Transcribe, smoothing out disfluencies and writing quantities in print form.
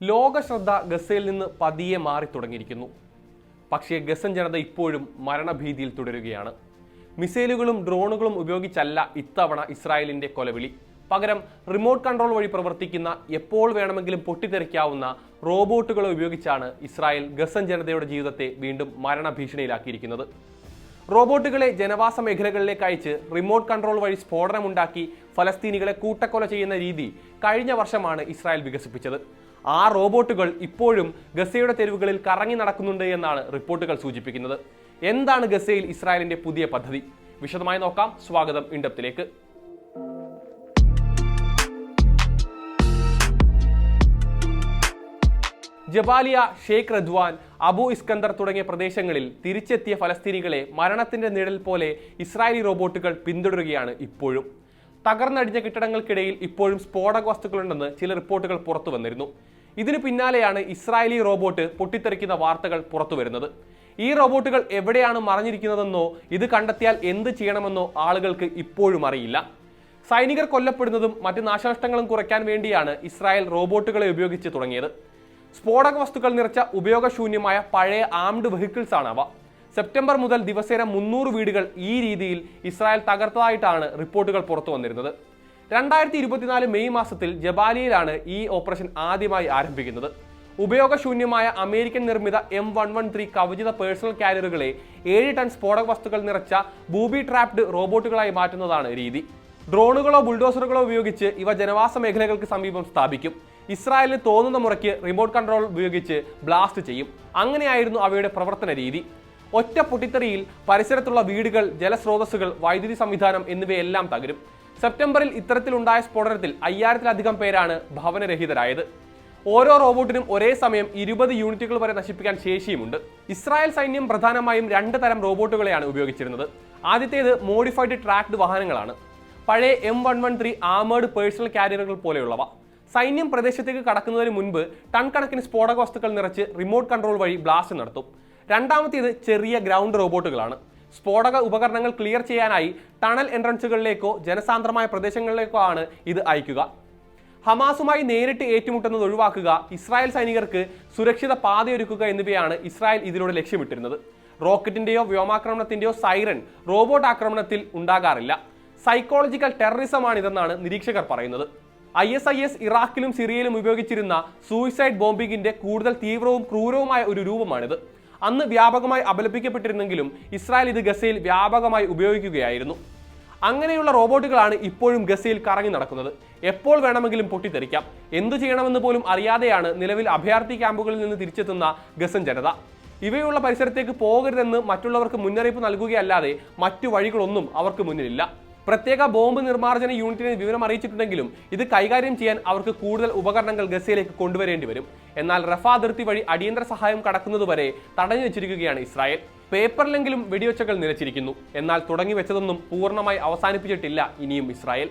ലോക ശ്രദ്ധ ഗസയിൽ നിന്ന് പതിയെ മാറി തുടങ്ങിയിരിക്കുന്നു. പക്ഷേ ഗസൻ ജനത ഇപ്പോഴും മരണഭീതിയിൽ തുടരുകയാണ്. മിസൈലുകളും ഡ്രോണുകളും ഉപയോഗിച്ചല്ല ഇത്തവണ ഇസ്രായേലിന്റെ കൊലവിളി. പകരം റിമോട്ട് കൺട്രോൾ വഴി പ്രവർത്തിക്കുന്ന, എപ്പോൾ വേണമെങ്കിലും പൊട്ടിത്തെറിക്കാവുന്ന റോബോട്ടുകളെ ഉപയോഗിച്ചാണ് ഇസ്രായേൽ ഗസൻ ജനതയുടെ ജീവിതത്തെ വീണ്ടും മരണഭീഷണിയിലാക്കിയിരിക്കുന്നത്. റോബോട്ടുകളെ ജനവാസ മേഖലകളിലേക്ക് അയച്ച് റിമോട്ട് കൺട്രോൾ വഴി സ്ഫോടനമുണ്ടാക്കി ഫലസ്തീനികളെ കൂട്ടക്കൊല ചെയ്യുന്ന രീതി കഴിഞ്ഞ വർഷമാണ് ഇസ്രായേൽ വികസിപ്പിച്ചത്. ആ റോബോട്ടുകൾ ഇപ്പോഴും ഗസയുടെ തെരുവുകളിൽ കറങ്ങി നടക്കുന്നുണ്ട് എന്നാണ് റിപ്പോർട്ടുകൾ സൂചിപ്പിക്കുന്നത്. എന്താണ് ഗസയിൽ ഇസ്രായേലിന്റെ പുതിയ പദ്ധതി? വിശദമായി നോക്കാം. സ്വാഗതം ഇൻഡെപ്തിലേക്ക്. Jabalia, Sheikh Radwan, Abu Iskandar തുടങ്ങിയ പ്രദേശങ്ങളിൽ തിരിച്ചെത്തിയ ഫലസ്തീനികളെ മരണത്തിന്റെ നിഴൽ പോലെ ഇസ്രായേലി റോബോട്ടുകൾ പിന്തുടരുകയാണ്. ഇപ്പോഴും തകർന്നടിഞ്ഞ കെട്ടിടങ്ങൾക്കിടയിൽ ഇപ്പോഴും സ്ഫോടക വസ്തുക്കളുണ്ടെന്ന് ചില റിപ്പോർട്ടുകൾ പുറത്തു വന്നിരുന്നു. ഇതിനു പിന്നാലെയാണ് ഇസ്രായേലി റോബോട്ട് പൊട്ടിത്തെറിക്കുന്ന വാർത്തകൾ പുറത്തു വരുന്നത്. ഈ റോബോട്ടുകൾ എവിടെയാണ് മറഞ്ഞിരിക്കുന്നതെന്നോ ഇത് കണ്ടെത്തിയാൽ എന്ത് ചെയ്യണമെന്നോ ആളുകൾക്ക് ഇപ്പോഴും അറിയില്ല. സൈനികർ കൊല്ലപ്പെടുന്നതും മറ്റ് നാശനഷ്ടങ്ങളും കുറയ്ക്കാൻ വേണ്ടിയാണ് ഇസ്രായേൽ റോബോട്ടുകളെ ഉപയോഗിച്ച് തുടങ്ങിയത്. സ്ഫോടക വസ്തുക്കൾ നിറച്ച ഉപയോഗശൂന്യമായ പഴയ ആംഡ് വെഹിക്കിൾസ് ആണ് അവ. സെപ്റ്റംബർ മുതൽ ദിവസേന 300 വീടുകൾ ഈ രീതിയിൽ ഇസ്രായേൽ തകർത്തതായിട്ടാണ് റിപ്പോർട്ടുകൾ പുറത്തു വന്നിരുന്നത്. 2024 മെയ് മാസത്തിൽ ജബാലിയയിലാണ് ഈ ഓപ്പറേഷൻ ആദ്യമായി ആരംഭിക്കുന്നത്. ഉപയോഗശൂന്യമായ അമേരിക്കൻ നിർമ്മിത M113 കവചിത പേഴ്സണൽ കാരിയറുകളെ 7 ടൺ സ്ഫോടക വസ്തുക്കൾ നിറച്ച ബൂബി ട്രാപ്ഡ് റോബോട്ടുകളായി മാറ്റുന്നതാണ് രീതി. ഡ്രോണുകളോ ബുൾഡോസറുകളോ ഉപയോഗിച്ച് ഇവ ജനവാസ മേഖലകൾക്ക് സമീപം സ്ഥാപിക്കും. ഇസ്രായേലിന് തോന്നുന്ന മുറയ്ക്ക് റിമോട്ട് കൺട്രോൾ ഉപയോഗിച്ച് ബ്ലാസ്റ്റ് ചെയ്യും. അങ്ങനെയായിരുന്നു അവയുടെ പ്രവർത്തന രീതി. ഒറ്റ പൊട്ടിത്തെറിയിൽ പരിസരത്തുള്ള വീടുകൾ, ജലസ്രോതസ്സുകൾ, വൈദ്യുതി സംവിധാനം എന്നിവയെല്ലാം തകരും. സെപ്റ്റംബറിൽ ഇത്തരത്തിലുണ്ടായ സ്ഫോടനത്തിൽ 5000-ലധികം പേരാണ് ഭവനരഹിതരായത്. ഓരോ റോബോട്ടിനും ഒരേ സമയം 20 യൂണിറ്റുകൾ വരെ നശിപ്പിക്കാൻ ശേഷിയുമുണ്ട്. ഇസ്രായേൽ സൈന്യം പ്രധാനമായും 2 തരം റോബോട്ടുകളെയാണ് ഉപയോഗിച്ചിരുന്നത്. ആദ്യത്തേത് മോഡിഫൈഡ് ട്രാക്ഡ് വാഹനങ്ങളാണ്. പഴയ M113 ആമേർഡ് പേഴ്സണൽ കാരിയറുകൾ പോലെയുള്ളവ. സൈന്യം പ്രദേശത്തേക്ക് കടക്കുന്നതിന് മുൻപ് ടൺ കണക്കിന് സ്ഫോടക വസ്തുക്കൾ നിറച്ച് റിമോട്ട് കൺട്രോൾ വഴി ബ്ലാസ്റ്റ് നടത്തും. രണ്ടാമത്തേത് ചെറിയ ഗ്രൗണ്ട് റോബോട്ടുകളാണ്. സ്ഫോടക ഉപകരണങ്ങൾ ക്ലിയർ ചെയ്യാനായി ടണൽ എൻട്രൻസുകളിലേക്കോ ജനസാന്ദ്രമായ പ്രദേശങ്ങളിലേക്കോ ആണ് ഇത് അയക്കുക. ഹമാസുമായി നേരിട്ട് ഏറ്റുമുട്ടുന്നത് ഒഴിവാക്കുക, ഇസ്രായേൽ സൈനികർക്ക് സുരക്ഷിത പാതയൊരുക്കുക എന്നിവയാണ് ഇസ്രായേൽ ഇതിലൂടെ ലക്ഷ്യമിട്ടിരുന്നത്. റോക്കറ്റിന്റെയോ വ്യോമാക്രമണത്തിന്റെയോ സൈറൻ റോബോട്ട് ആക്രമണത്തിൽ ഉണ്ടാകാറില്ല. സൈക്കോളജിക്കൽ ടെററിസമാണിതെന്നാണ് നിരീക്ഷകർ പറയുന്നത്. ISIS ഇറാഖിലും സിറിയയിലും ഉപയോഗിച്ചിരുന്ന സൂയിസൈഡ് ബോംബിങ്ങിന്റെ കൂടുതൽ തീവ്രവും ക്രൂരവുമായ ഒരു രൂപമാണിത്. അന്ന് വ്യാപകമായി അപലപിക്കപ്പെട്ടിരുന്നെങ്കിലും ഇസ്രായേൽ ഇത് ഗസയിൽ വ്യാപകമായി ഉപയോഗിക്കുകയായിരുന്നു. അങ്ങനെയുള്ള റോബോട്ടുകളാണ് ഇപ്പോഴും ഗസയിൽ കറങ്ങി നടക്കുന്നത്. എപ്പോൾ വേണമെങ്കിലും പൊട്ടിത്തെറിക്കാം. എന്തു ചെയ്യണമെന്ന് പോലും അറിയാതെയാണ് നിലവിൽ അഭയാർത്ഥി ക്യാമ്പുകളിൽ നിന്ന് തിരിച്ചെത്തുന്ന ഗസൻ ജനത. ഇവയുള്ള പരിസരത്തേക്ക് പോകരുതെന്ന് മറ്റുള്ളവർക്ക് മുന്നറിയിപ്പ് നൽകുകയല്ലാതെ മറ്റു വഴികളൊന്നും അവർക്ക് മുന്നിലില്ല. പ്രത്യേക ബോംബ് നിർമ്മാർജ്ജന യൂണിറ്റിനെ വിവരം അറിയിച്ചിട്ടുണ്ടെങ്കിലും ഇത് കൈകാര്യം ചെയ്യാൻ അവർക്ക് കൂടുതൽ ഉപകരണങ്ങൾ ഗസയിലേക്ക് കൊണ്ടുവരേണ്ടി വരും. എന്നാൽ റഫ അതിർത്തി വഴി അടിയന്തര സഹായം കടക്കുന്നതുവരെ തടഞ്ഞു വെച്ചിരിക്കുകയാണ് ഇസ്രായേൽ. പേപ്പറിലെങ്കിലും വെടിവെച്ചകൾ നിലച്ചിരിക്കുന്നു. എന്നാൽ തുടങ്ങി വെച്ചതൊന്നും പൂർണ്ണമായി അവസാനിപ്പിച്ചിട്ടില്ല ഇനിയും ഇസ്രായേൽ.